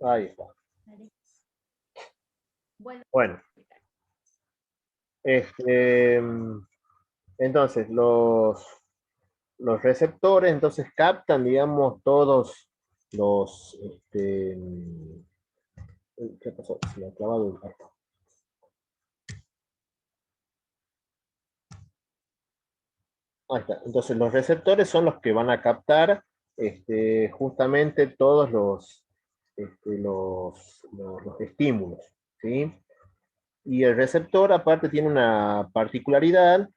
Ahí está. Bueno, este, entonces los receptores entonces captan, digamos, todos los, ¿qué pasó? Se me ha clavado el cartón. Ahí está. Entonces los receptores son los que van a captar justamente todos los estímulos, ¿sí? Y el receptor aparte tiene una particularidad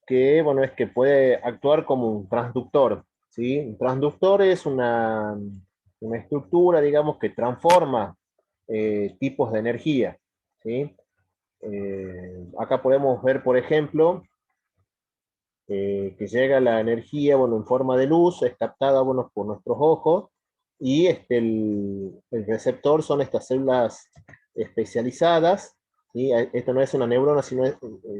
que, bueno, es que puede actuar como un transductor, ¿sí? Un transductor es una estructura, digamos, que transforma tipos de energía, ¿sí? Acá podemos ver, por ejemplo, que llega la energía, bueno, en forma de luz, es captada, bueno, por nuestros ojos, y el receptor son estas células especializadas, ¿sí? Esto no es una neurona, sino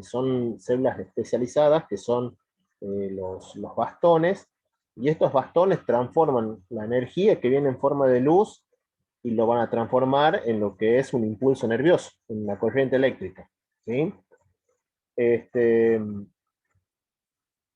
son células especializadas, que son los bastones, y estos bastones transforman la energía que viene en forma de luz y lo van a transformar en lo que es un impulso nervioso, en una corriente eléctrica, ¿sí? Este,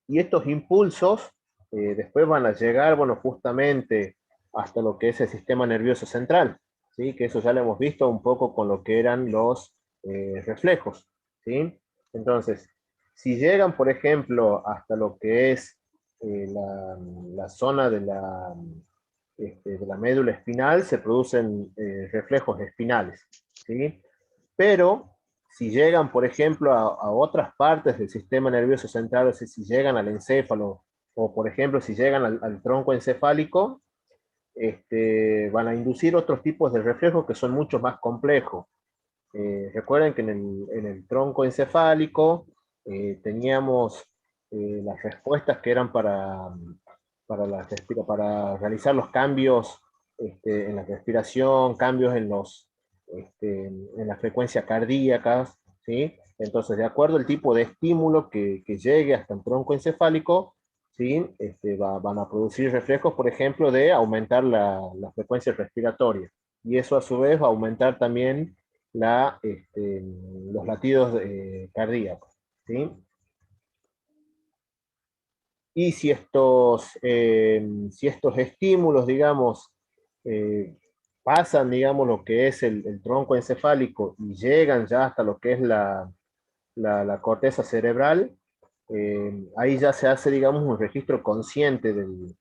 y estos impulsos después van a llegar, bueno, justamente hasta lo que es el sistema nervioso central, ¿sí? Que eso ya lo hemos visto un poco con lo que eran los reflejos, ¿sí? Entonces, si llegan, por ejemplo, hasta lo que es la zona de la médula espinal, se producen reflejos espinales, ¿sí? Pero si llegan, por ejemplo, a otras partes del sistema nervioso central, o sea, si llegan al encéfalo, o por ejemplo, si llegan al tronco encefálico, van a inducir otros tipos de reflejos que son mucho más complejos. Recuerden que en el tronco encefálico teníamos las respuestas que eran para realizar los cambios en la respiración, cambios en la frecuencia cardíaca, ¿sí? Entonces, de acuerdo al tipo de estímulo que llegue hasta el tronco encefálico, ¿sí? Van a producir reflejos, por ejemplo, de aumentar la frecuencia respiratoria. Y eso a su vez va a aumentar también los latidos cardíacos, ¿sí? Y si estos estímulos, digamos, eh, pasan, digamos, lo que es el tronco encefálico y llegan ya hasta lo que es la corteza cerebral, ahí ya se hace, digamos, un registro consciente del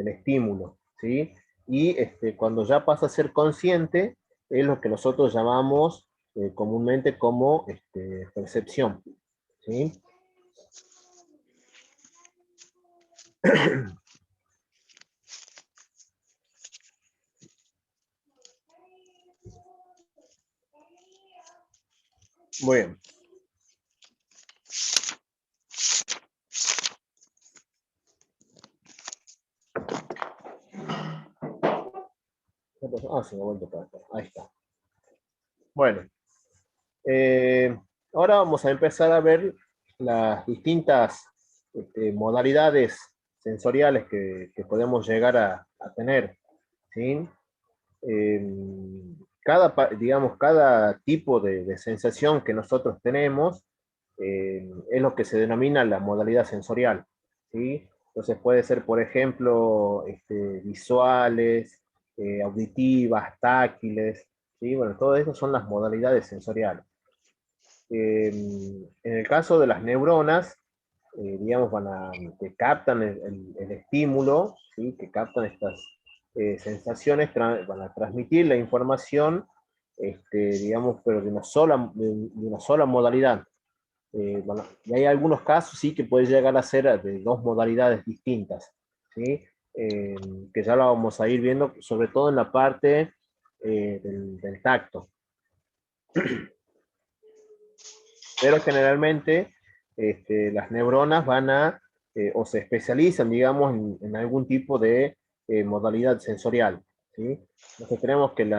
estímulo, ¿sí? Y cuando ya pasa a ser consciente, es lo que nosotros llamamos comúnmente como percepción, ¿sí? Muy bien. Ah, se me ha vuelto para acá. Ahí está. Bueno, eh, ahora vamos a empezar a ver las distintas modalidades sensoriales que podemos llegar a tener, ¿sí? Eh, digamos, cada tipo de sensación que nosotros tenemos es lo que se denomina la modalidad sensorial, ¿sí? Entonces puede ser, por ejemplo, visuales, auditivas, táctiles, ¿sí? Bueno, todo eso son las modalidades sensoriales. En el caso de las neuronas, digamos, que captan el estímulo, ¿sí? Que captan estas sensaciones, van a transmitir la información, digamos, pero de una sola modalidad. Bueno, y hay algunos casos, sí, que puede llegar a ser de dos modalidades distintas, ¿sí? Eh, que ya lo vamos a ir viendo, sobre todo en la parte del tacto. Pero generalmente las neuronas o se especializan, digamos, en algún tipo de modalidad sensorial, ¿sí? Entonces tenemos que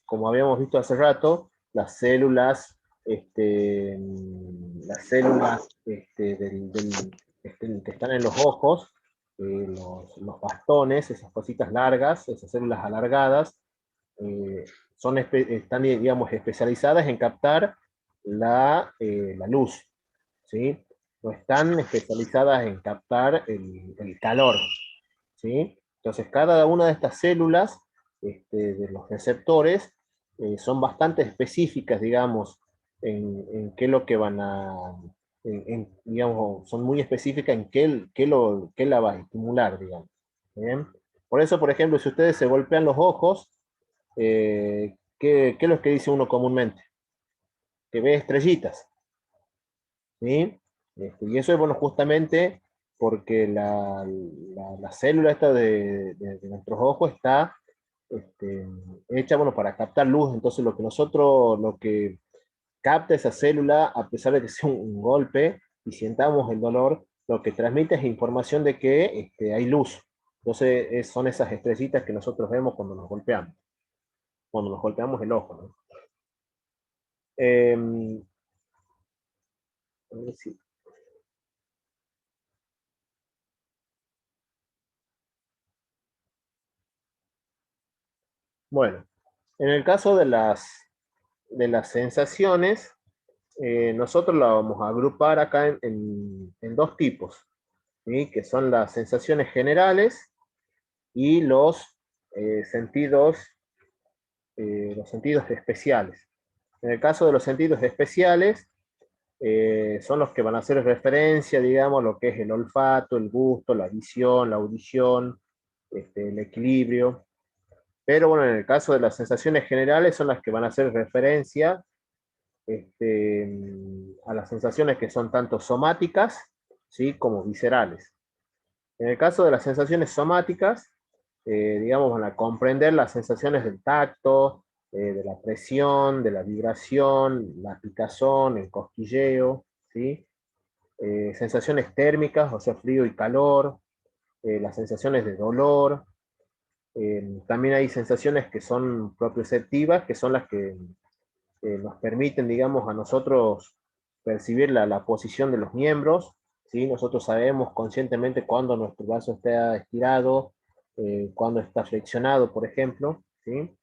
como habíamos visto hace rato, las células que están en los ojos, los bastones, esas cositas largas, esas células alargadas, están, digamos, especializadas en captar la luz, ¿sí? No están especializadas en captar el calor, ¿sí? Entonces, cada una de estas células, de los receptores, son bastante específicas, digamos, en qué es lo que van a, digamos, son muy específicas en qué la va a estimular, digamos. ¿Bien? Por eso, por ejemplo, si ustedes se golpean los ojos, ¿qué es lo que dice uno comúnmente? Que ve estrellitas, ¿sí? Y eso es bueno justamente porque la célula esta de nuestros ojos está hecha bueno, para captar luz, entonces lo que capta esa célula, a pesar de que sea un golpe y sientamos el dolor, lo que transmite es información de que hay luz. Entonces son esas estrellitas que nosotros vemos cuando nos golpeamos el ojo, ¿no? Eh, a ver si- Bueno, en el caso de las sensaciones, nosotros la vamos a agrupar acá en dos tipos, ¿sí? Que son las sensaciones generales y los sentidos especiales. En el caso de los sentidos especiales, son los que van a hacer referencia, digamos, a lo que es el olfato, el gusto, la visión, la audición, el equilibrio. Pero bueno, en el caso de las sensaciones generales son las que van a hacer referencia a las sensaciones que son tanto somáticas, ¿sí? Como viscerales. En el caso de las sensaciones somáticas, digamos, van a comprender las sensaciones del tacto, de la presión, de la vibración, la picazón, el cosquilleo, ¿sí? Sensaciones térmicas, o sea, frío y calor, las sensaciones de dolor. También hay sensaciones que son propioceptivas, que son las que nos permiten, digamos, a nosotros percibir la posición de los miembros, ¿sí? Nosotros sabemos conscientemente cuándo nuestro brazo está estirado, cuándo está flexionado, por ejemplo, ¿sí?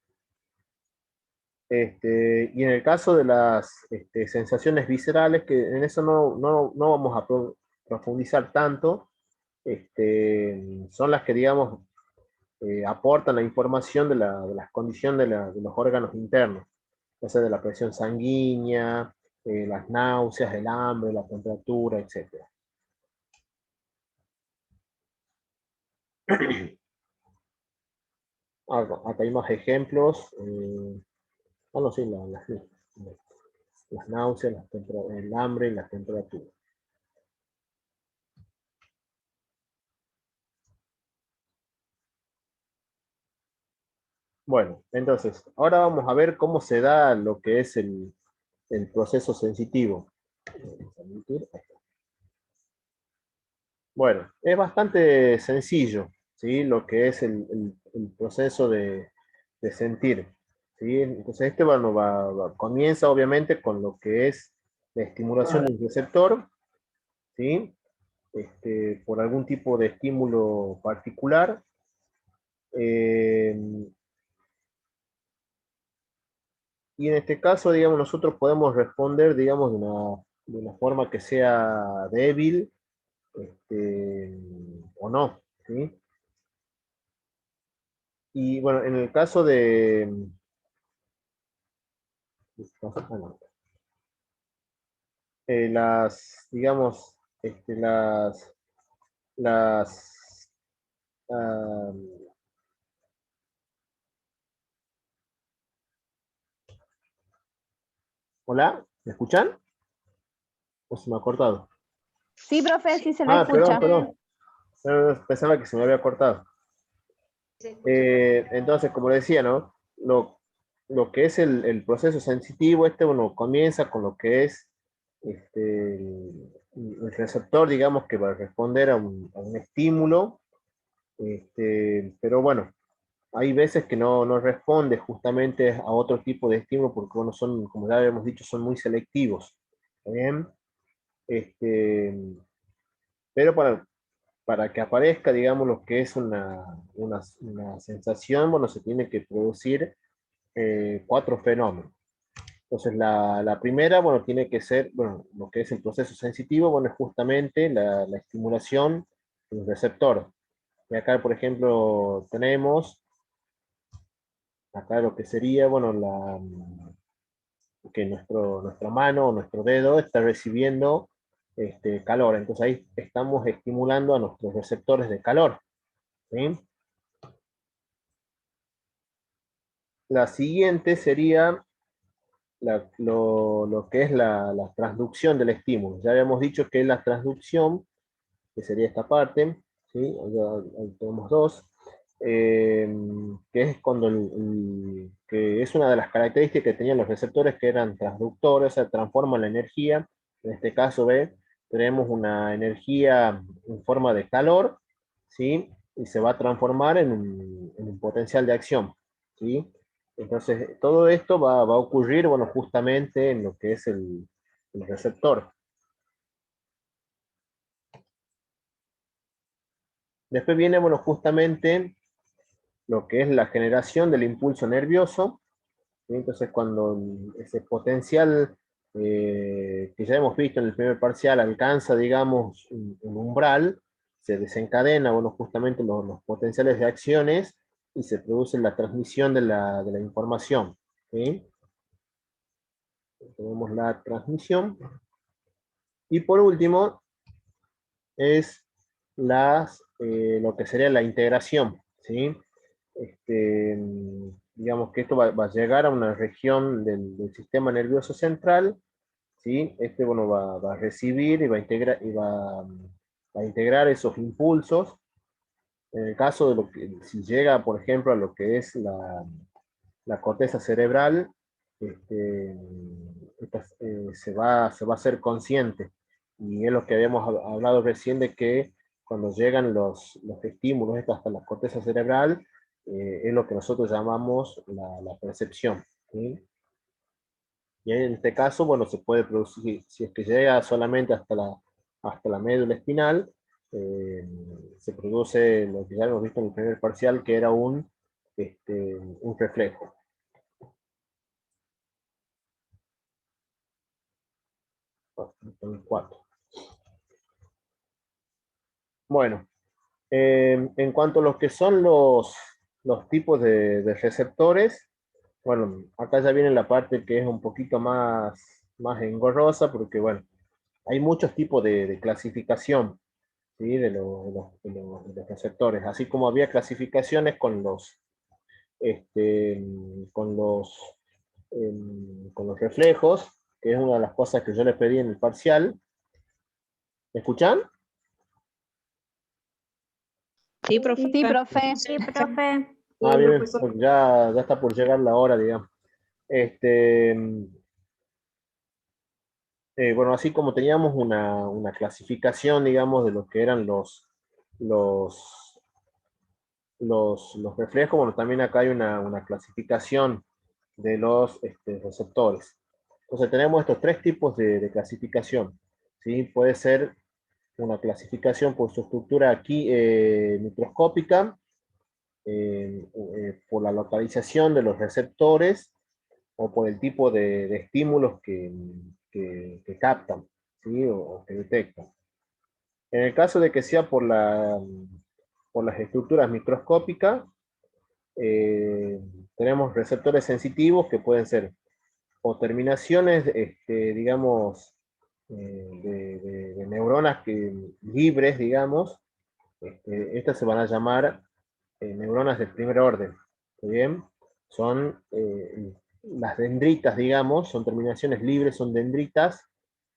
Y en el caso de las sensaciones viscerales, que en eso no vamos a profundizar tanto, son las que, digamos, aportan la información de las condiciones de los órganos internos, ya sea de la presión sanguínea, las náuseas, el hambre, la temperatura, etc. Acá hay más ejemplos. No, sí, las náuseas, el hambre y la temperatura. Bueno, entonces, ahora vamos a ver cómo se da lo que es el proceso sensitivo. Bueno, es bastante sencillo, ¿sí? Lo que es el proceso de sentir, ¿sí? Entonces, bueno, comienza obviamente con lo que es la estimulación del receptor, ¿sí? Por algún tipo de estímulo particular. eh, y en este caso, digamos, nosotros podemos responder, digamos, de una forma que sea débil, o no, ¿sí? Y bueno, en el caso digamos, las, ah, hola, ¿me escuchan? ¿O se me ha cortado? Sí, profe, sí se le Ah, perdón, escucha. perdón. Pensaba que se me había cortado. Entonces, como decía, ¿no? Lo que es proceso sensitivo, uno comienza con lo que es el receptor, digamos, que va a responder a un estímulo, pero bueno, hay veces que no responde justamente a otro tipo de estímulo porque, bueno, son, como ya habíamos dicho, son muy selectivos. ¿Está bien? Este, pero para que aparezca, digamos, lo que es una sensación, bueno, se tiene que producir cuatro fenómenos. Entonces, la primera, bueno, tiene que ser, bueno, lo que es el proceso sensitivo, bueno, es justamente la estimulación del receptor. Y acá, por ejemplo, tenemos acá lo que sería, bueno, que nuestra mano o nuestro dedo está recibiendo calor. Entonces ahí estamos estimulando a nuestros receptores de calor, ¿sí? La siguiente sería lo que es la transducción del estímulo. Ya habíamos dicho que la transducción, que sería esta parte, ¿sí? Ahí tenemos dos, que es cuando que es una de las características que tenían los receptores, que eran transductores, o sea, transforman la energía. En este caso, ve, tenemos una energía en forma de calor, ¿sí? Y se va a transformar en un potencial de acción, ¿sí? Entonces, todo esto va a ocurrir, bueno, justamente en lo que es el receptor. Después viene, bueno, justamente lo que es la generación del impulso nervioso, ¿sí? Entonces, cuando ese potencial que ya hemos visto en el primer parcial alcanza, digamos, un umbral, se desencadena, bueno, justamente los potenciales de acciones y se produce la transmisión de la información, ¿sí? Tenemos la transmisión. Y por último, es lo que sería la integración, ¿sí? Digamos que esto va a llegar a una región del sistema nervioso central, ¿sí? Bueno, va a recibir y va a integrar esos impulsos. En el caso de si llega, por ejemplo, a lo que es la corteza cerebral, este, se va a ser consciente. Y es lo que habíamos hablado recién de que cuando llegan los estímulos hasta la corteza cerebral, es lo que nosotros llamamos la percepción, ¿sí? Y en este caso, bueno, se puede producir, si es que llega solamente hasta la médula espinal, se produce lo que ya hemos visto en el primer parcial, que era un reflejo. Cuatro. Bueno, en cuanto a lo que son los tipos de receptores, bueno, acá ya viene la parte que es un poquito más engorrosa, porque bueno, hay muchos tipos de clasificación, ¿sí? De los receptores, así como había clasificaciones este, con los, con los reflejos, que es una de las cosas que yo les pedí en el parcial. ¿Me escuchan? Sí, profe. Sí, profe. Sí, profe. Ah, bien, pues ya está por llegar la hora, digamos. Este, bueno, así como teníamos una clasificación, digamos, de lo que eran los, los reflejos, bueno, también acá hay una clasificación de los receptores. Entonces tenemos estos tres tipos de clasificación, ¿sí? Puede ser una clasificación por su estructura aquí microscópica, por la localización de los receptores o por el tipo de estímulos que captan, ¿sí? O que detectan. En el caso de que sea por las estructuras microscópicas, tenemos receptores sensitivos que pueden ser o terminaciones, digamos, de neuronas libres, digamos. Estas se van a llamar neuronas del primer orden. ¿Está bien? Son las dendritas, digamos, son terminaciones libres, son dendritas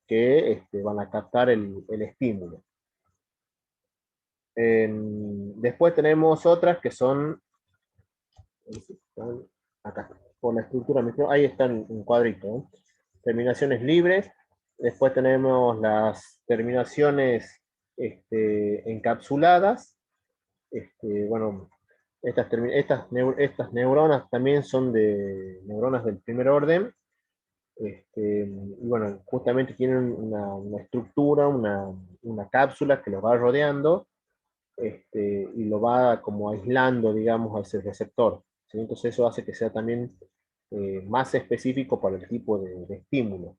que van a captar el estímulo. Después tenemos otras que son, acá, por la estructura micro, ahí está en cuadrito, ¿eh? Terminaciones libres. Después tenemos las terminaciones encapsuladas. Bueno, estas neuronas también son de neuronas del primer orden. Y bueno, justamente tienen una estructura, una cápsula que los va rodeando, y lo va como aislando, digamos, a ese receptor, ¿sí? Entonces eso hace que sea también más específico para el tipo de estímulo.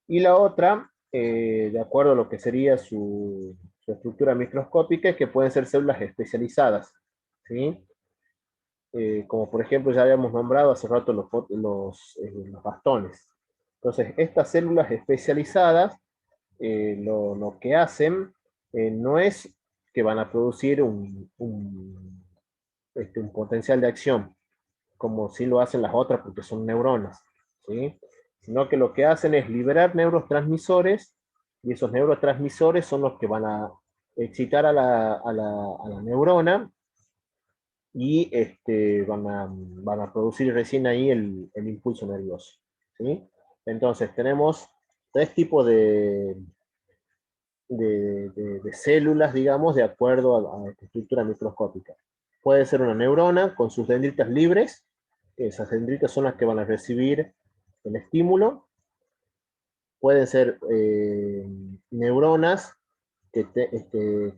Y la otra, de acuerdo a lo que sería su estructura microscópica, es que pueden ser células especializadas, ¿sí? Como por ejemplo ya habíamos nombrado hace rato los bastones. Entonces, estas células especializadas, lo que hacen no es que van a producir un potencial de acción, como sí lo hacen las otras porque son neuronas, ¿sí? Sino que lo que hacen es liberar neurotransmisores, y esos neurotransmisores son los que van a excitar a la neurona, y van a producir recién ahí el impulso nervioso, ¿sí? Entonces tenemos tres tipos de células, digamos, de acuerdo a esta estructura microscópica. Puede ser una neurona con sus dendritas libres, esas dendritas son las que van a recibir el estímulo. Pueden ser neuronas que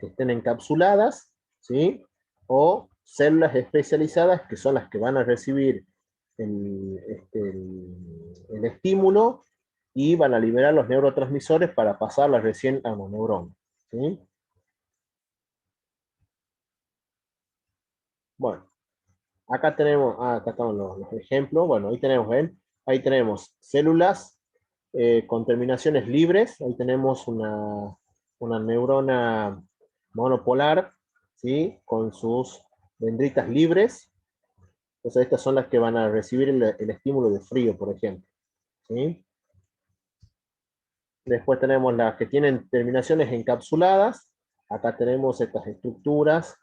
estén encapsuladas, ¿sí? O células especializadas que son las que van a recibir el estímulo y van a liberar los neurotransmisores para pasarlas recién a una neurona, ¿sí? Bueno, acá están los ejemplos. Bueno, ahí tenemos, ¿ven? Ahí tenemos células con terminaciones libres. Ahí tenemos una neurona monopolar, ¿sí? Con sus dendritas libres. Entonces estas son las que van a recibir el estímulo de frío, por ejemplo, ¿sí? Después tenemos las que tienen terminaciones encapsuladas. Acá tenemos estas estructuras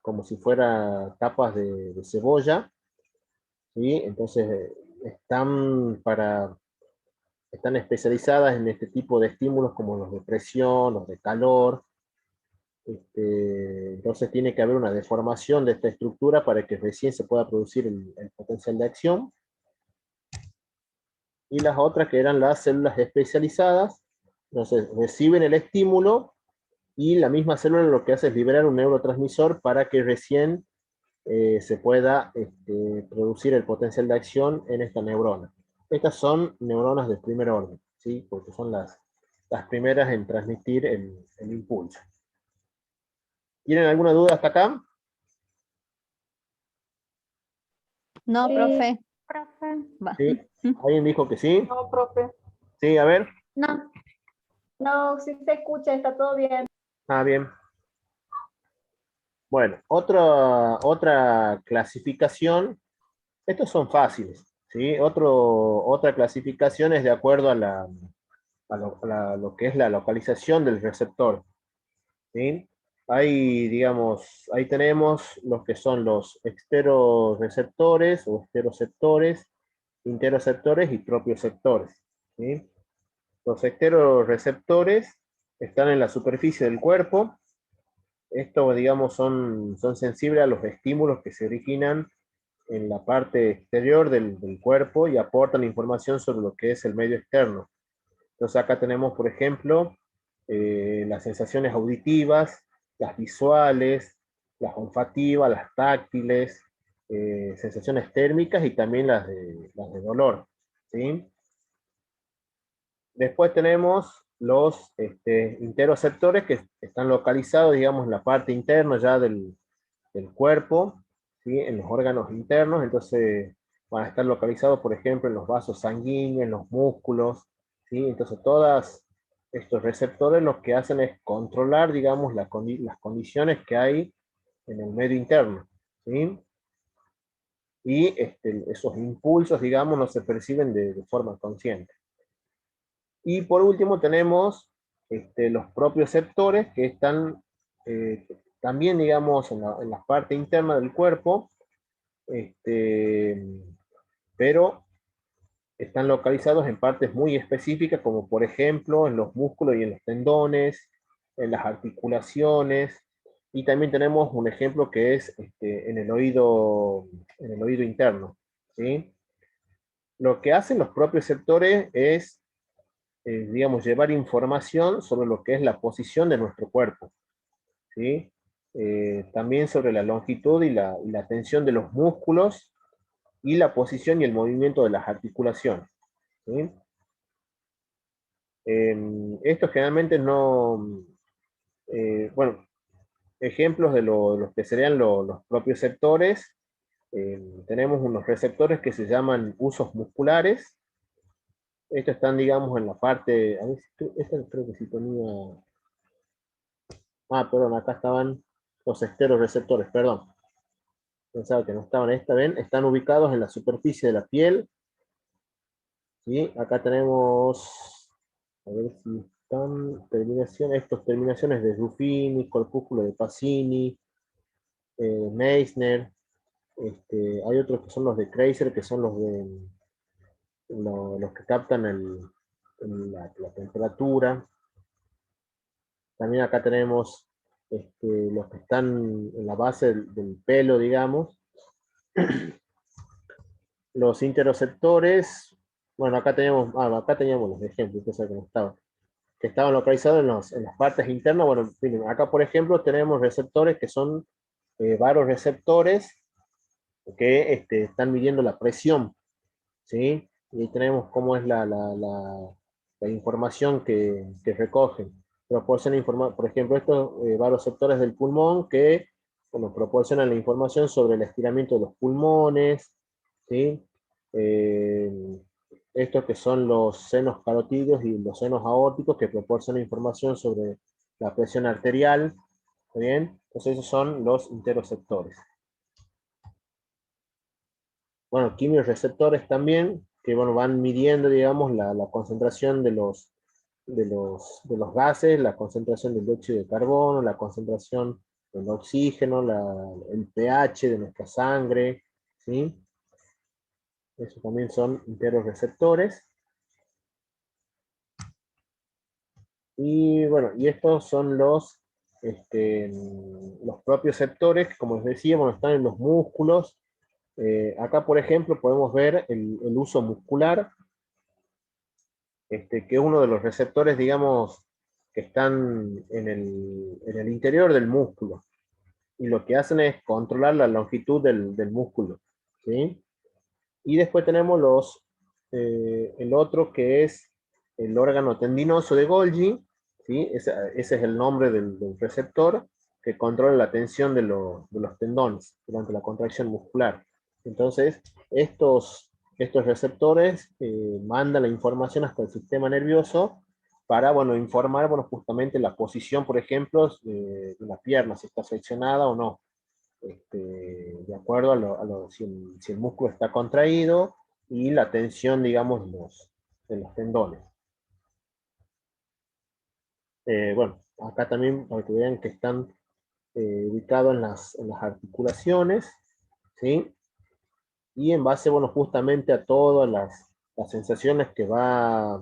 como si fueran capas de cebolla, ¿sí? Entonces están especializadas en este tipo de estímulos como los de presión, los de calor. Entonces tiene que haber una deformación de esta estructura para que recién se pueda producir el potencial de acción. Y las otras que eran las células especializadas, entonces reciben el estímulo y la misma célula lo que hace es liberar un neurotransmisor para que recién se pueda producir el potencial de acción en esta neurona. Estas son neuronas de primer orden, ¿sí? Porque son las primeras en transmitir el impulso. ¿Tienen alguna duda hasta acá? No, Sí, profe. profe. Va. ¿Sí? ¿Alguien dijo que sí? No, profe. Sí, a ver. No, no, sí se escucha, está todo bien. Ah, bien. Bueno, otra clasificación, estos son fáciles, ¿sí? Otra clasificación es de acuerdo a lo que es la localización del receptor, ¿sí? Ahí tenemos los que son los exteroreceptores o esteroceptores, interoceptores y propioceptores, ¿sí? Los exteroreceptores están en la superficie del cuerpo. Estos, digamos, son sensibles a los estímulos que se originan en la parte exterior del cuerpo y aportan información sobre lo que es el medio externo. Entonces acá tenemos, por ejemplo, las sensaciones auditivas, las visuales, las olfativas, las táctiles, sensaciones térmicas y también las de dolor, ¿sí? Después tenemos los interoceptores que están localizados, digamos, en la parte interna ya del cuerpo, ¿sí? En los órganos internos. Entonces van a estar localizados, por ejemplo, en los vasos sanguíneos, en los músculos, ¿sí? Entonces todos estos receptores lo que hacen es controlar, digamos, las condiciones que hay en el medio interno, ¿sí? Y esos impulsos, digamos, no se perciben de forma consciente. Y por último tenemos los propioceptores que están también, digamos, en la parte interna del cuerpo, pero están localizados en partes muy específicas, como por ejemplo en los músculos y en los tendones, en las articulaciones, y también tenemos un ejemplo que es en el oído interno, ¿sí? Lo que hacen los propioceptores es digamos, llevar información sobre lo que es la posición de nuestro cuerpo, ¿sí? También sobre la longitud y la tensión de los músculos y la posición y el movimiento de las articulaciones. ¿Sí? Esto generalmente no, bueno, ejemplos de los que serían los propioceptores. Tenemos unos receptores que se llaman usos musculares. Estos están, digamos, en la parte, a ver, esta creo que sí tenía, perdón, acá estaban los esteroreceptores, perdón. Pensaba que no estaban, esta ven, están ubicados en la superficie de la piel. ¿Sí? Acá tenemos, a ver si están terminaciones, estas terminaciones de Ruffini, corpúsculo de Pacini, Meissner. Hay otros que son los de Kreiser, que son los que captan la temperatura. También acá tenemos los que están en la base del pelo, digamos. Los interoceptores, bueno, acá teníamos los ejemplos, que estaban localizados en las partes internas. Bueno, miren, acá por ejemplo tenemos receptores que son varoreceptores que están midiendo la presión, ¿sí? Y tenemos cómo es la información que recogen. Proporcionan por ejemplo, estos varoreceptores del pulmón que, bueno, proporcionan la información sobre el estiramiento de los pulmones, ¿sí? Eh, Estos que son los senos carotídeos y los senos aórticos que proporcionan información sobre la presión arterial, ¿está bien? Entonces esos son los interoceptores. Bueno, quimiorreceptores también, que bueno, van midiendo, digamos, la concentración de los gases, la concentración del dióxido de carbono, la concentración del oxígeno, el pH de nuestra sangre, ¿sí? Eso también son interoreceptores. Y bueno, y estos son los propioceptores, que como les decía, bueno, están en los músculos. Acá, por ejemplo, podemos ver el uso muscular, que es uno de los receptores, digamos, que están en el interior del músculo. Y lo que hacen es controlar la longitud del músculo, ¿sí? Y después tenemos el otro que es el órgano tendinoso de Golgi, ¿sí? Ese es el nombre del receptor que controla la tensión de los tendones durante la contracción muscular. Entonces, estos receptores mandan la información hasta el sistema nervioso para, bueno, informar, bueno, justamente la posición, por ejemplo, de la pierna, si está flexionada o no, de acuerdo si el músculo está contraído y la tensión, digamos, de los tendones. Bueno, acá también para que vean que están ubicados en las articulaciones, ¿sí? Y en base, bueno, justamente a todas las sensaciones que va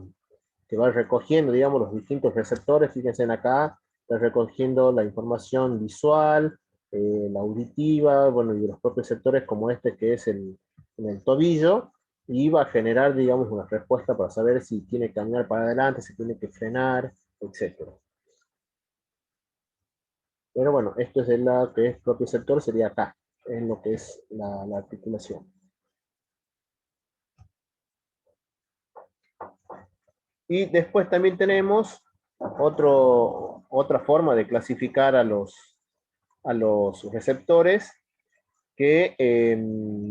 recogiendo, digamos, los distintos receptores. Fíjense en acá, está recogiendo la información visual, la auditiva, bueno, y los propios sectores como este que es en el tobillo, y va a generar, digamos, una respuesta para saber si tiene que caminar para adelante, si tiene que frenar, etc. Pero bueno, esto es de la que es propio sector, sería acá, en lo que es la articulación. Y después también tenemos otra forma de clasificar a los receptores que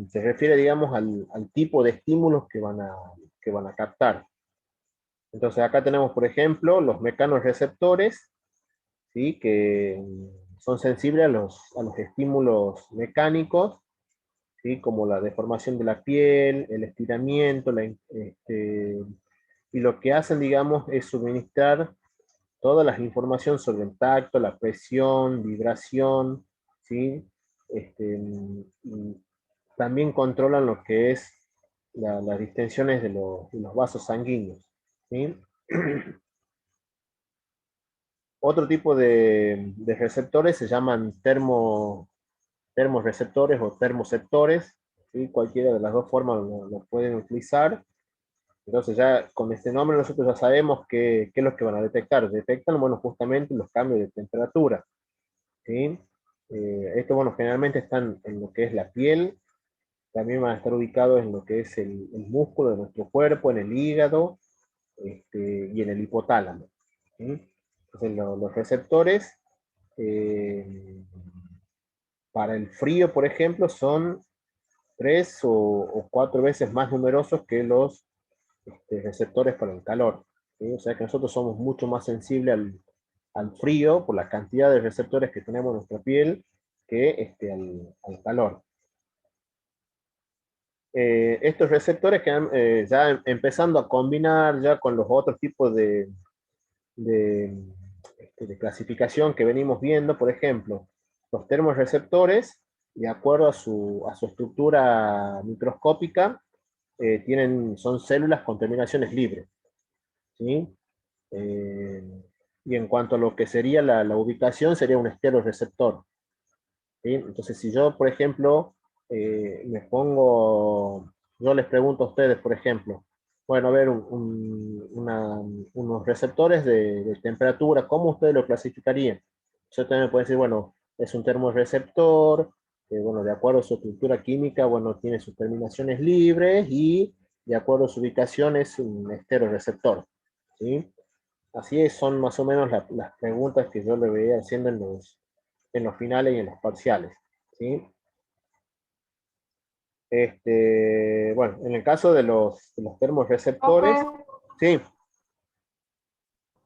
se refiere, digamos, al tipo de estímulos que van a captar. Entonces acá tenemos, por ejemplo, los mecanorreceptores, ¿sí? Que son sensibles a los estímulos mecánicos, ¿sí? Como la deformación de la piel, el estiramiento, y lo que hacen, digamos, es suministrar todas las informaciones sobre el tacto, la presión, vibración, ¿sí? Y también controlan lo que es las distensiones de los vasos sanguíneos, ¿sí? Otro tipo de receptores se llaman termorreceptores o termoceptores, ¿sí? Cualquiera de las dos formas lo pueden utilizar. Entonces ya con este nombre nosotros ya sabemos qué es lo que van a detectar. Detectan, bueno, justamente los cambios de temperatura, ¿sí? Estos, bueno, generalmente están en lo que es la piel, también van a estar ubicados en lo que es el músculo de nuestro cuerpo, en el hígado, y en el hipotálamo. ¿Sí? Entonces, los receptores para el frío, por ejemplo, son 3 o 4 veces más numerosos que los receptores para el calor. ¿Sí? O sea que nosotros somos mucho más sensibles al frío por la cantidad de receptores que tenemos en nuestra piel que al calor. Estos receptores que ya empezando a combinar ya con los otros tipos de, de clasificación que venimos viendo, por ejemplo, los termorreceptores, de acuerdo a su estructura microscópica, son células con terminaciones libres. ¿Sí? Eh, y en cuanto a lo que sería la ubicación, sería un esteroreceptor. ¿Sí? Entonces, si yo, por ejemplo, yo les pregunto a ustedes, por ejemplo, bueno, a ver, unos receptores de temperatura, ¿cómo ustedes lo clasificarían? Usted también puede decir, bueno, es un termorreceptor, bueno, de acuerdo a su estructura química, bueno, tiene sus terminaciones libres y de acuerdo a su ubicación es un esteroreceptor. ¿Sí? Así es, son más o menos las preguntas que yo le veía haciendo en los finales y en los parciales. ¿Sí? Bueno, en el caso de los termorreceptores, Profe,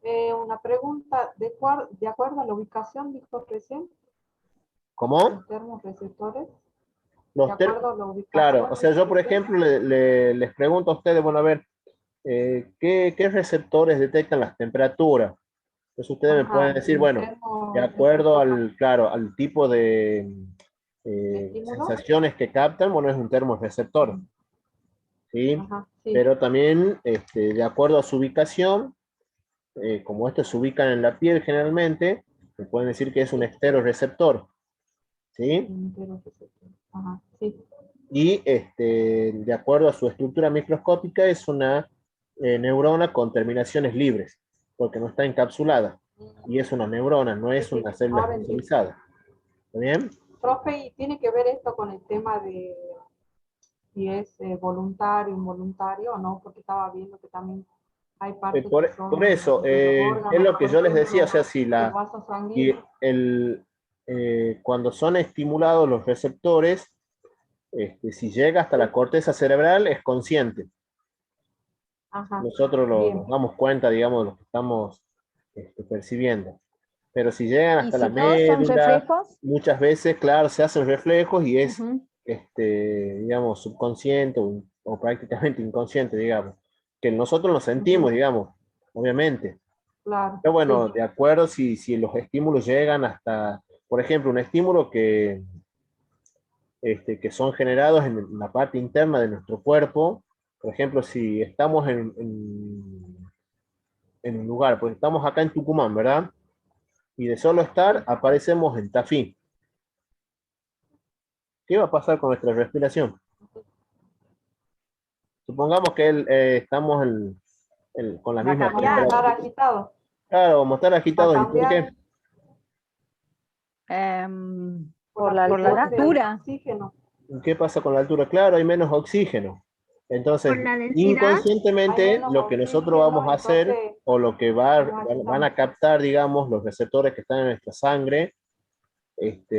sí, una pregunta, de acuerdo a la ubicación, dijo recién, ¿cómo? los termorreceptores, de Los ter- acuerdo a la claro, ubicación, o sea, dijo yo por recién. ejemplo les pregunto a ustedes, bueno, a ver, ¿qué receptores detectan las temperaturas? Entonces ustedes me pueden Ajá, decir, el bueno, de acuerdo termorreceptor al tipo de estímulo. sensaciones que captan, bueno, es un termorreceptor, ¿sí? Ajá, sí. Pero también, de acuerdo a su ubicación, como estos se ubican en la piel generalmente, me pueden decir que es un Sí, esteroreceptor, ¿sí? termorreceptor. Ajá, sí. Y de acuerdo a su estructura microscópica es una neurona con terminaciones libres, porque no está encapsulada. Y es una neurona, no Sí, es sí, una célula ahora entiendo. especializada. ¿Está bien? Profe, ¿y tiene que ver esto con el tema de si es voluntario, involuntario o no? Porque estaba viendo que también hay partes que Por son eso, de los es órganos, lo que por yo les decía, o ejemplo, sea, el vaso y sanguíneo. cuando son estimulados los receptores, si llega hasta la corteza cerebral es consciente. Ajá, Nosotros bien, nos damos cuenta, digamos, de lo que estamos percibiendo. Pero si llegan Y hasta la si no, son médula, reflejos. muchas veces, claro, se hacen reflejos y es, Ujú, digamos, subconsciente o prácticamente inconsciente, digamos, que nosotros lo sentimos, ujú, digamos, obviamente. claro, Pero bueno, sí. de acuerdo si los estímulos llegan hasta, por ejemplo, un estímulo que son generados en la parte interna de nuestro cuerpo, por ejemplo, si estamos en un lugar, pues estamos acá en Tucumán, ¿verdad? Y de solo estar, Sí. aparecemos en Tafí. ¿Qué va a pasar con nuestra respiración? Supongamos que estamos con la va a misma Vamos a cambiar. estar temperatura. agitados, Claro, vamos a estar va a agitados. ¿Y por qué? cambiar por Por la por la presión del altura. oxígeno. ¿Qué pasa con la altura? Claro, hay menos oxígeno. Por Entonces, la densidad. Hay inconscientemente, menos lo que nosotros vamos oxígeno, a hacer, entonces o lo que nos van agitamos. a captar, digamos, los receptores que están en nuestra sangre,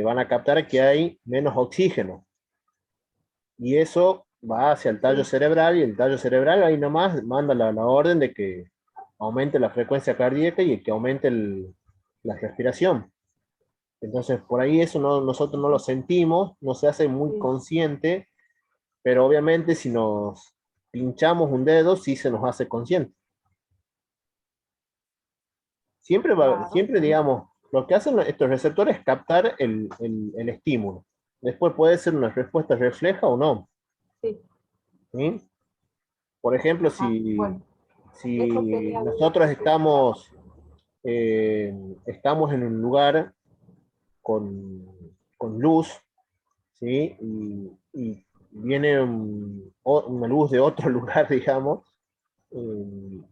van a captar que hay menos oxígeno. Y eso va hacia el tallo Sí, cerebral, y el tallo cerebral ahí nomás manda la orden de que aumente la frecuencia cardíaca y que aumente la respiración. Entonces, por ahí eso nosotros no lo sentimos, no se hace muy sí, consciente, pero obviamente si nos pinchamos un dedo, sí se nos hace consciente. claro, Siempre digamos, lo que hacen estos receptores es captar el estímulo. Después puede ser una respuesta refleja o no. sí. ¿Sí? Por ejemplo, Ah, bueno, eso si quería nosotros preguntar. eh, estamos en un lugar con luz, ¿sí? Y viene una luz de otro lugar, digamos, eh,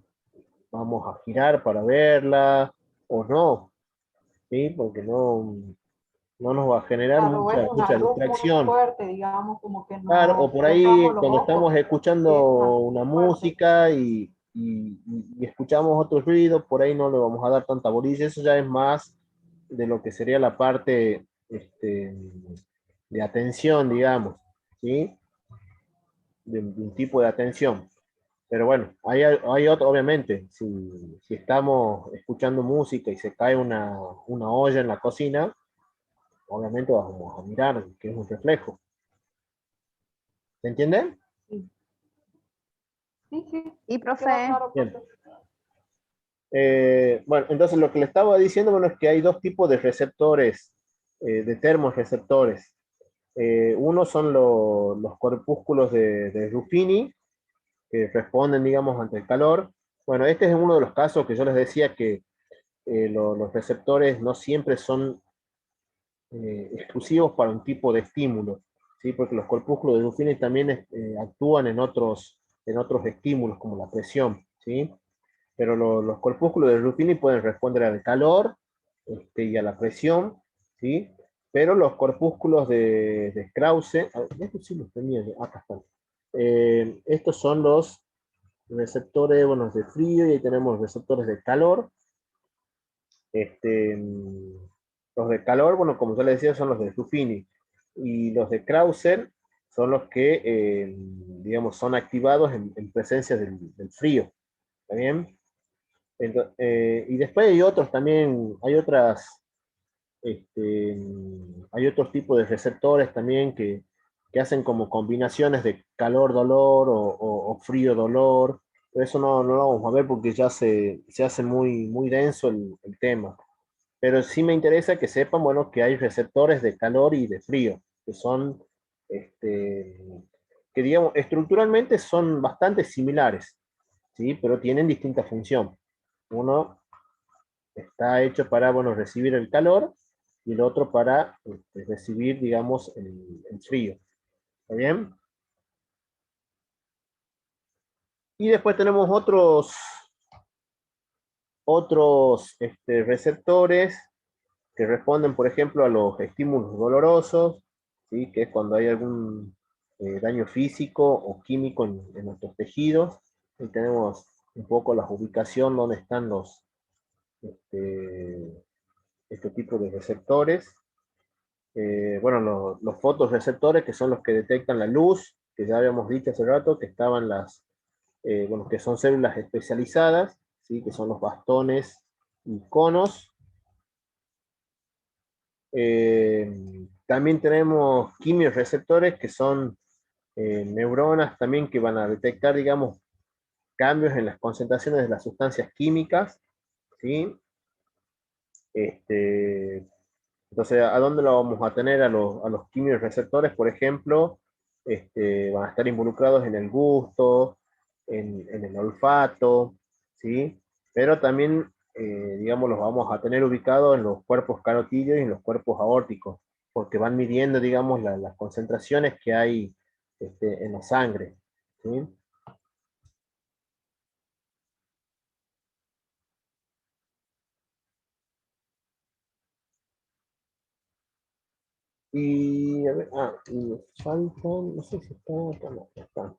vamos a girar para verla o no, ¿sí? Porque no, no nos va a generar Claro, es una mucha luz muy distracción. fuerte, digamos, como que Claro, o nos por ahí cerramos los cuando ojos estamos y es una escuchando luz una muy fuerte. música y escuchamos otro ruido, por ahí no le vamos a dar tanta bolilla. Eso ya es más de lo que sería la parte de atención, digamos, ¿sí? De un tipo de atención. Pero bueno, hay otro, obviamente, si estamos escuchando música y se cae una olla en la cocina, obviamente vamos a mirar que es un reflejo. ¿Se entiende? Sí, sí, sí, Y me queda profe, claro, Bien. profe. Bueno, entonces lo que le estaba diciendo, bueno, es que hay dos tipos de receptores, de termorreceptores. Uno son los corpúsculos de Ruffini, que responden, digamos, ante el calor. Bueno, este es uno de los casos que yo les decía que los receptores no siempre son exclusivos para un tipo de estímulo, ¿sí? Porque los corpúsculos de Ruffini también actúan en otros estímulos, como la presión, ¿sí? Pero los corpúsculos de Ruffini pueden responder al calor y a la presión, ¿sí? Pero los corpúsculos de Krause, estos sí los tenía, acá están. Estos son los receptores, bueno, de frío, y ahí tenemos receptores de calor. Este, los de calor, bueno, como ya les decía, son los de Ruffini. Y los de Krause son los que, digamos, son activados en presencia del frío. ¿Está bien? Y después hay otros también, este, hay otros tipos de receptores también que hacen como combinaciones de calor-dolor o frío-dolor. Pero eso no lo vamos a ver porque ya se hace muy denso el tema. Pero sí me interesa que sepan, bueno, que hay receptores de calor y de frío, que son, este, que digamos, estructuralmente son bastante similares, ¿sí? Pero tienen distinta función. Uno está hecho para, bueno, recibir el calor y el otro para recibir, digamos, el frío. ¿Está bien? Y después tenemos otros receptores que responden, por ejemplo, a los estímulos dolorosos, ¿sí? Que es cuando hay algún daño físico o químico en nuestros tejidos. Y tenemos un poco la ubicación donde están este, este tipo de receptores. Bueno, los fotorreceptores, que son los que detectan la luz, que ya habíamos dicho hace rato, que estaban bueno, que son células especializadas, ¿sí? Que son los bastones y conos. También tenemos quimiorreceptores, que son neuronas también que van a detectar, digamos, cambios en las concentraciones de las sustancias químicas, ¿sí? Este, Entonces, ¿a dónde lo vamos a tener? A los quimiorreceptores, por ejemplo, van a estar involucrados en el gusto, en el olfato, ¿sí? Pero también, digamos, los vamos a tener ubicados en los cuerpos carotídeos y en los cuerpos aórticos, porque van midiendo, digamos, las concentraciones que hay en la sangre, ¿sí? Y, a ver, y faltan, no sé si está acá, no, está.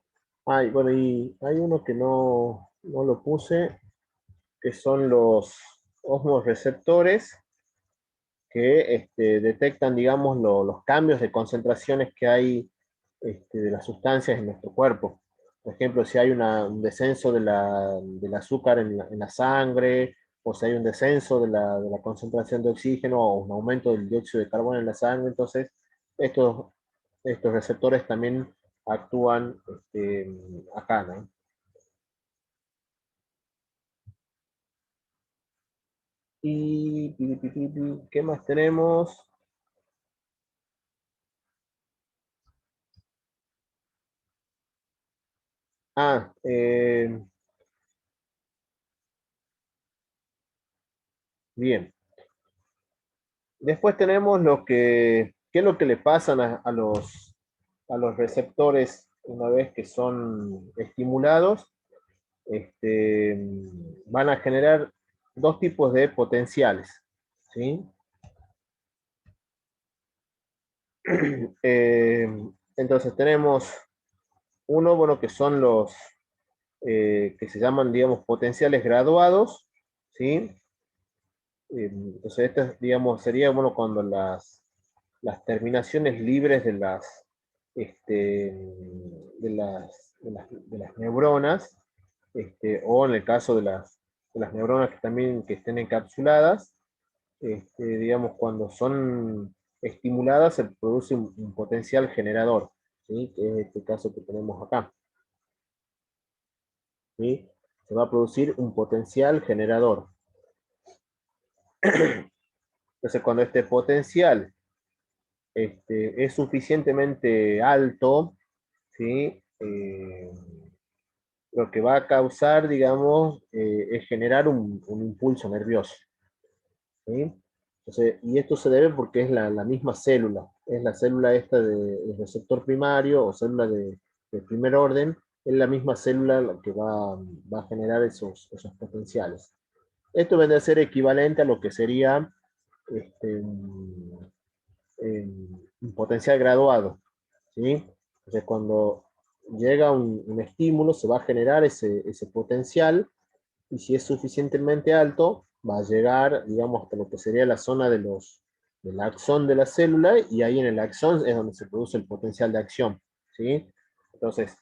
Y bueno, y hay uno que no lo puse, que son los osmoreceptores, que detectan, digamos, los cambios de concentraciones que hay de las sustancias en nuestro cuerpo. Por ejemplo, si hay un descenso del azúcar en la sangre, o si hay un descenso de la concentración de oxígeno, o un aumento del dióxido de carbono en la sangre, entonces estos, estos receptores también actúan acá, ¿no? Y, ¿qué más tenemos? Ah, bien. Después tenemos qué es lo que le pasan a los receptores una vez que son estimulados. Este, Van a generar dos tipos de potenciales, ¿sí? Entonces tenemos uno, bueno, que son los que se llaman, digamos, potenciales graduados, ¿sí? Entonces, este, digamos, sería, bueno, cuando las terminaciones libres de las neuronas, o en el caso de las neuronas que también que estén encapsuladas, digamos, cuando son estimuladas se produce un potencial generador, ¿sí? Que es este caso que tenemos acá, ¿sí? Se va a producir un potencial generador. Entonces, cuando este potencial es suficientemente alto, ¿sí? Lo que va a causar, digamos, es generar un impulso nervioso, ¿sí? Entonces, y esto se debe porque es la misma célula, es la célula esta del receptor primario o célula de primer orden, es la misma célula la que va a generar esos potenciales. Esto vendría a ser equivalente a lo que sería un, un potencial graduado, ¿sí? Entonces, cuando llega un estímulo, se va a generar ese potencial, y si es suficientemente alto, va a llegar, digamos, hasta lo que sería la zona del axón de la célula, y ahí en el axón es donde se produce el potencial de acción, ¿sí? Entonces,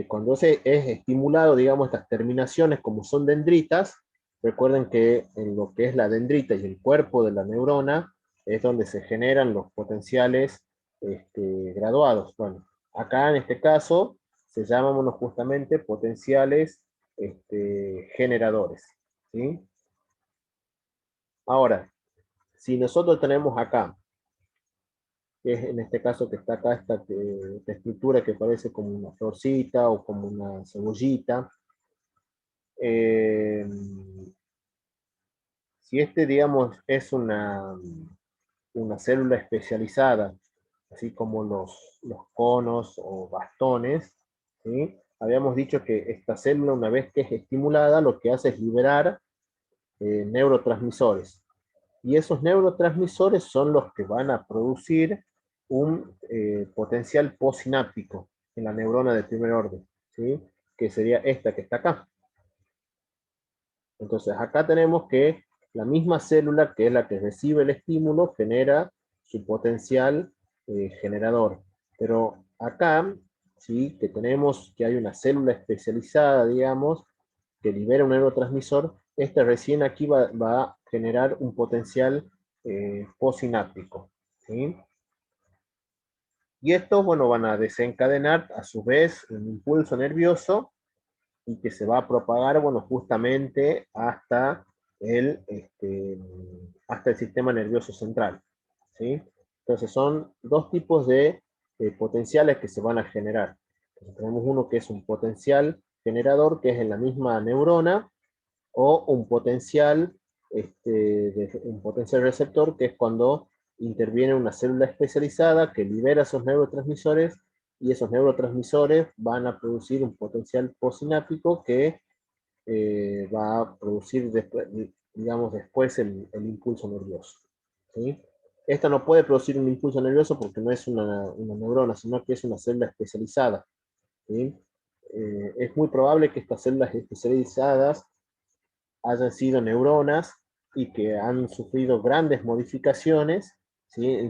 cuando es estimulado, digamos, estas terminaciones, como son dendritas, recuerden que en lo que es la dendrita y el cuerpo de la neurona, es donde se generan los potenciales graduados. Bueno, acá en este caso se llaman justamente potenciales generadores, ¿sí? Ahora, si nosotros tenemos acá, que es en este caso que está acá esta estructura que parece como una florcita o como una cebollita, eh, si digamos, es una célula especializada, así como los conos o bastones, ¿sí? Habíamos dicho que esta célula, una vez que es estimulada, lo que hace es liberar neurotransmisores. Y esos neurotransmisores son los que van a producir un potencial postsináptico en la neurona de primer orden, ¿sí? Que sería esta que está acá. Entonces acá tenemos que la misma célula, que es la que recibe el estímulo, genera su potencial generador. Pero acá, ¿sí? Que tenemos que hay una célula especializada, digamos, que libera un neurotransmisor, esta recién aquí va a generar un potencial postsináptico, ¿sí? Y estos, bueno, van a desencadenar a su vez un impulso nervioso, y que se va a propagar, bueno, justamente hasta el sistema nervioso central, ¿sí? Entonces son dos tipos de potenciales que se van a generar. Entonces, tenemos uno que es un potencial generador, que es en la misma neurona, o un potencial receptor, que es cuando interviene una célula especializada que libera esos neurotransmisores, y esos neurotransmisores van a producir un potencial postsináptico que va a producir después, digamos, después el impulso nervioso, ¿sí? Esta no puede producir un impulso nervioso porque no es una neurona, sino que es una célula especializada, ¿sí? Es muy probable que estas células especializadas hayan sido neuronas y que han sufrido grandes modificaciones, ¿sí? En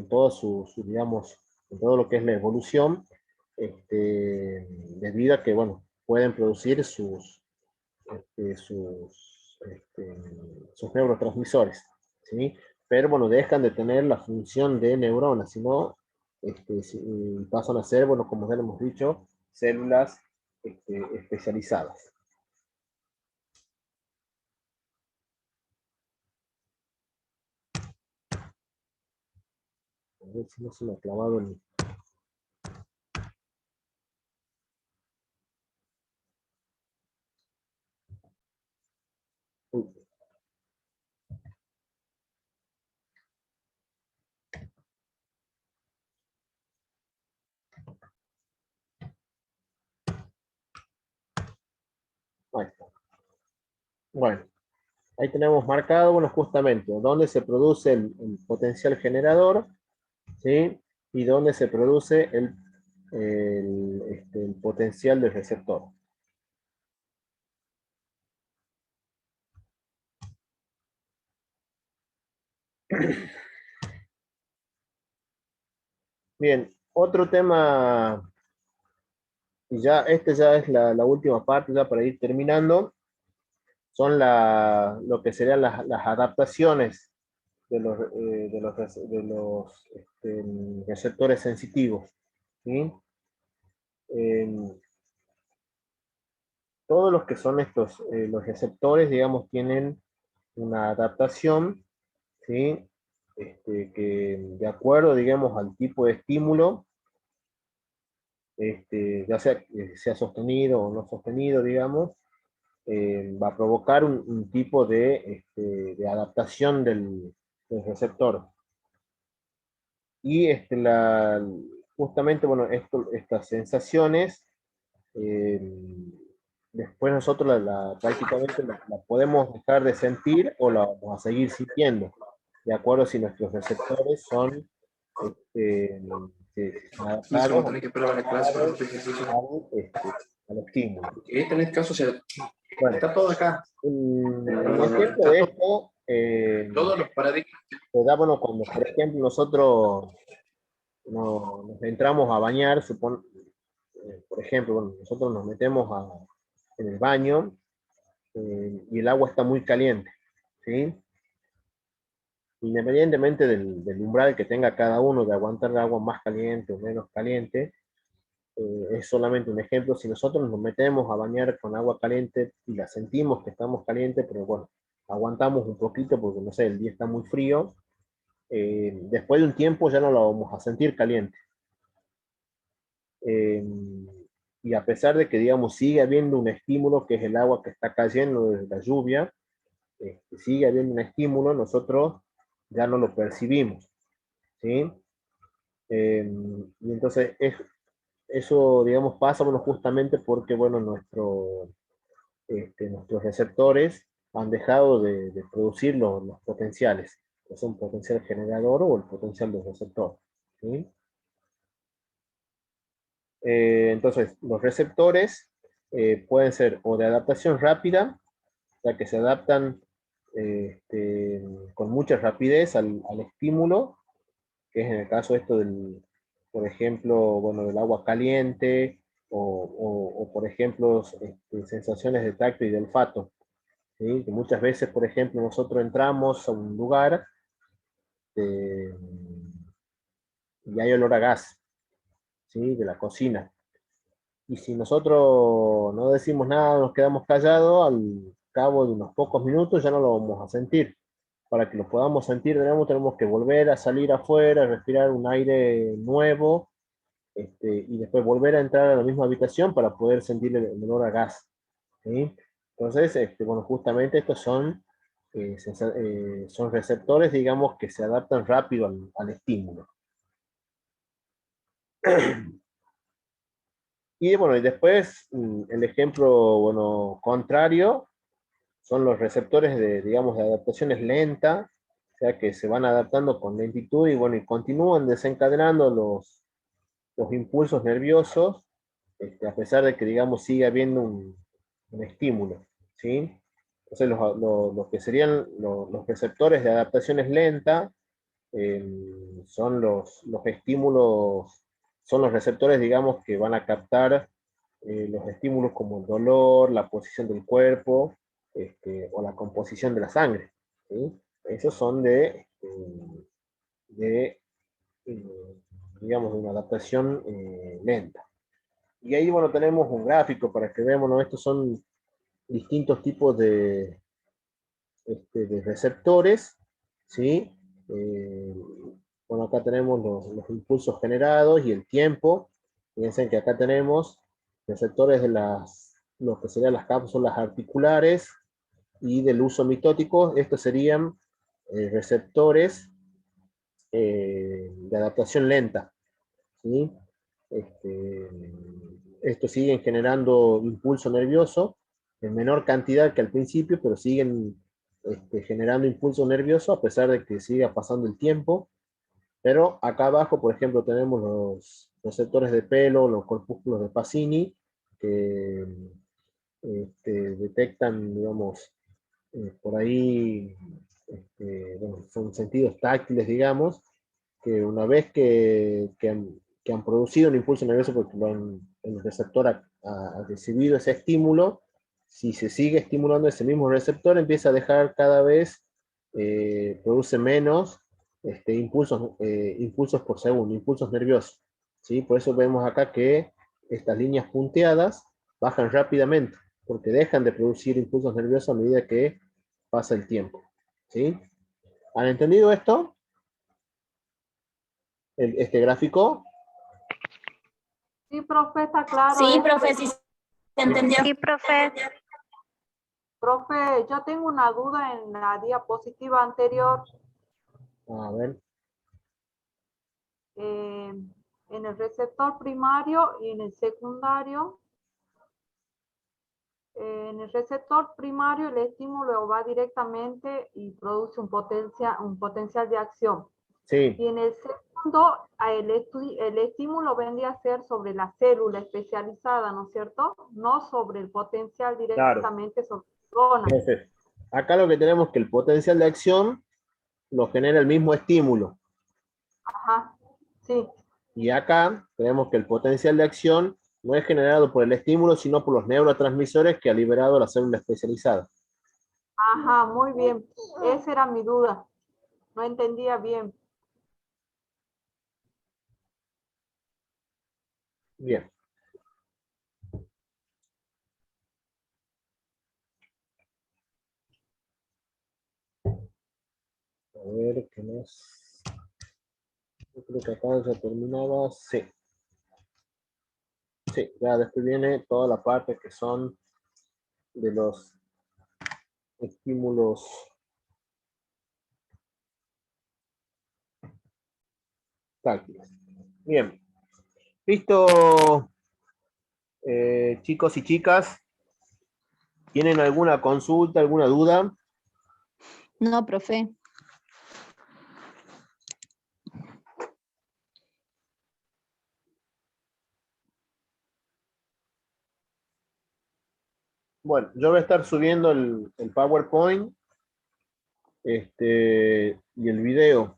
todo digamos, en todo lo que es la evolución, debido a que, bueno, pueden producir sus neurotransmisores, ¿sí? Pero, bueno, dejan de tener la función de neuronas, sino pasan a ser, bueno, como ya lo hemos dicho, células especializadas. A ver si no se me ha clavado el... Uy, ahí está. Bueno, ahí tenemos marcado, bueno, justamente dónde se produce el potencial generador, ¿sí? Y donde se produce el potencial del receptor. Bien, otro tema, y ya este ya es la última parte, ya para ir terminando, son lo que serían las adaptaciones de los receptores sensitivos, ¿sí? Todos los que son los receptores, digamos, tienen una adaptación, ¿sí? Que de acuerdo, digamos, al tipo de estímulo, ya sea que sea sostenido o no sostenido, digamos, va a provocar un tipo de adaptación del receptor. Y justamente, bueno, estas sensaciones, eh, después nosotros prácticamente la podemos dejar de sentir o la vamos a seguir sintiendo, de acuerdo si nuestros receptores son este, No sé cómo adaptados tenéis que esperar a la clase para hacer ejercicio. al estímulo. Y tenés caso, o sea, Bueno, está todo acá. un ejemplo de esto Todos los paradigmas. se da, bueno, cuando, por ejemplo, nosotros nos entramos a bañar, por ejemplo, bueno, nosotros nos metemos en el baño y el agua está muy caliente, ¿sí? Independientemente del umbral que tenga cada uno de aguantar el agua más caliente o menos caliente, es solamente un ejemplo. Si nosotros nos metemos a bañar con agua caliente y la sentimos que estamos caliente, pero bueno, aguantamos un poquito porque, no sé, el día está muy frío, después de un tiempo ya no lo vamos a sentir caliente. Eh, y a pesar de que, digamos, sigue habiendo un estímulo, que es el agua que está cayendo desde la lluvia, sigue habiendo un estímulo, nosotros ya no lo percibimos, ¿sí? Y entonces eso, digamos, pasa, bueno, justamente porque, bueno, nuestros receptores han dejado de producir los potenciales, que son potencial generador o el potencial del receptor, ¿sí? Entonces, los receptores pueden ser o de adaptación rápida, o sea, que se adaptan con mucha rapidez al estímulo, que es en el caso por ejemplo, bueno, del agua caliente, o por ejemplo, sensaciones de tacto y de olfato, ¿sí? Que muchas veces, por ejemplo, nosotros entramos a un lugar eh, y hay olor a gas, ¿sí? De la cocina. Y si nosotros no decimos nada, nos quedamos callados, al cabo de unos pocos minutos ya no lo vamos a sentir. Para que lo podamos sentir, tenemos que volver a salir afuera, respirar un aire nuevo, y después volver a entrar a la misma habitación para poder sentir el olor a gas, ¿sí? Entonces, bueno, justamente estos son receptores, digamos, que se adaptan rápido al estímulo. Y bueno, y después el ejemplo, bueno, contrario son los receptores digamos, de adaptaciones lentas, o sea que se van adaptando con lentitud y bueno, y continúan desencadenando los impulsos nerviosos, a pesar de que, digamos, sigue habiendo un estímulo, ¿sí? Entonces, los que serían los receptores de adaptaciones lentas eh, son los estímulos, son los receptores, digamos, que van a captar los estímulos como el dolor, la posición del cuerpo, o la composición de la sangre, ¿sí? Esos son de digamos, de una adaptación lenta. Y ahí, bueno, tenemos un gráfico para que veamos, ¿no? Estos son distintos tipos de receptores, ¿sí? Bueno, acá tenemos los impulsos generados y el tiempo. Fíjense que acá tenemos receptores de lo que serían las cápsulas articulares y del uso mitótico. Estos serían receptores de adaptación lenta, ¿sí? Este, Estos siguen generando impulso nervioso en menor cantidad que al principio, pero siguen generando impulso nervioso a pesar de que siga pasando el tiempo. Pero acá abajo, por ejemplo, tenemos los receptores de pelo, los corpúsculos de Pacini, que detectan, digamos, por ahí, bueno, son sentidos táctiles, digamos, que una vez que han producido un impulso nervioso porque el receptor ha recibido ese estímulo, si se sigue estimulando ese mismo receptor, empieza a dejar cada vez, produce menos impulsos por segundo, impulsos nerviosos. ¿Sí? Por eso vemos acá que estas líneas punteadas bajan rápidamente, porque dejan de producir impulsos nerviosos a medida que pasa el tiempo. ¿Sí? ¿Han entendido esto? Este gráfico. Sí, profe, está claro. Sí, profe, sí se entendió. Sí, profe. Profe, yo tengo una duda en la diapositiva anterior. A ver. En el receptor primario y en el secundario. En el receptor primario el estímulo va directamente y produce un potencial de acción. Sí. Y en el segundo, el estímulo vendría a ser sobre la célula especializada, ¿no es cierto? No sobre el potencial directamente sobre la zona. Entonces, acá lo que tenemos es que el potencial de acción lo genera el mismo estímulo. Ajá, sí. Y acá tenemos que el potencial de acción no es generado por el estímulo, sino por los neurotransmisores que ha liberado la célula especializada. Ajá, muy bien. Esa era mi duda. No entendía bien. Bien. A ver, ¿qué más? Yo creo que acá ya terminaba. Sí. Sí, ya después viene toda la parte que son de los estímulos táctiles. Bien. ¿Listo, chicos y chicas? ¿Tienen alguna consulta, alguna duda? No, profe. Bueno, yo voy a estar subiendo el PowerPoint y el video.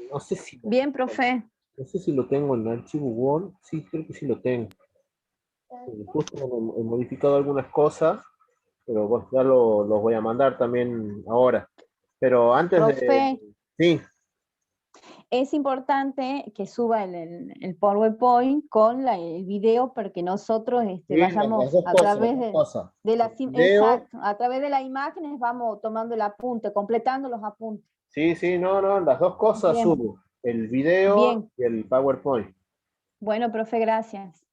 No sé si, Bien, profe. no sé si lo tengo en el archivo Word. Sí, creo que sí lo tengo. Justo he modificado algunas cosas, pero bueno, ya los voy a mandar también ahora. Pero antes de... Profe, Sí, es importante que suba el PowerPoint con el video para que nosotros sí, las vayamos dos a cosas, través las dos cosas. de El video, exacto, a través de las imágenes vamos tomando el apunte, completando los apuntes. sí, sí, no, las dos cosas Bien. subo. El video Bien. y el PowerPoint. Bueno, profe, gracias.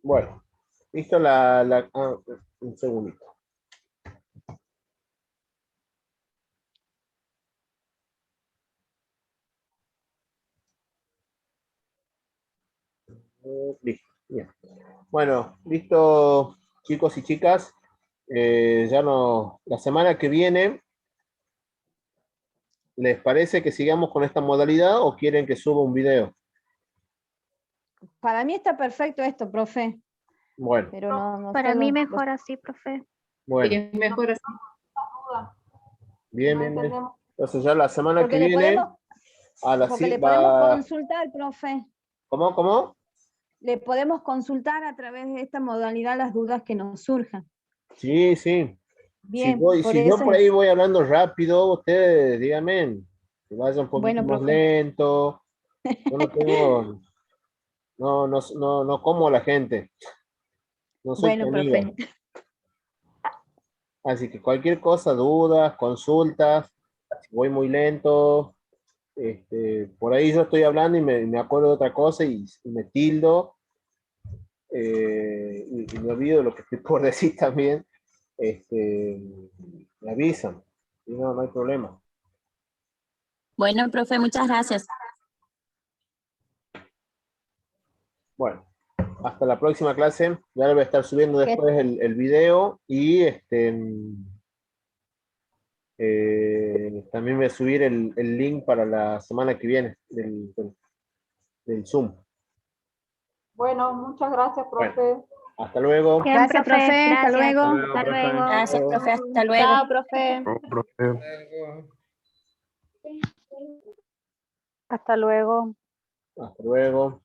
Bueno, listo un segundito. Listo, bien. Bueno, listo, chicos y chicas. Ya no, la semana que viene, ¿les parece que sigamos con esta modalidad o quieren que suba un video? Para mí está perfecto esto, profe. Bueno, Pero no Para sé mí los- mejor así, profe. bueno, Sí, mejor así. Duda. bien, No bien, bien. entendemos. Entonces ya la semana que porque le viene, podemos, a las porque le podemos va... consultar, profe. ¿Cómo? Le podemos consultar a través de esta modalidad las dudas que nos surjan. Sí, sí. Bien, por Si yo eso por ahí voy hablando rápido, ustedes díganme, que vaya un poquito bueno, más profe. lento. Yo no tengo, no como a la gente. No soy Bueno, caníbal. profe. Así que cualquier cosa, dudas, consultas, si voy muy lento, por ahí yo estoy hablando y me acuerdo de otra cosa y me tildo, y me olvido de lo que estoy por decir también, me avisan, y no hay problema. Bueno, profe, muchas gracias. Bueno, hasta la próxima clase. Ya le voy a estar subiendo después el video y También voy a subir el link para la semana que viene del Zoom. Bueno, muchas gracias, profe. Hasta luego. Bien, gracias, profe. Hasta luego. Hasta luego. Gracias, profe. Hasta luego. Chao, profe. Hasta luego. Hasta luego.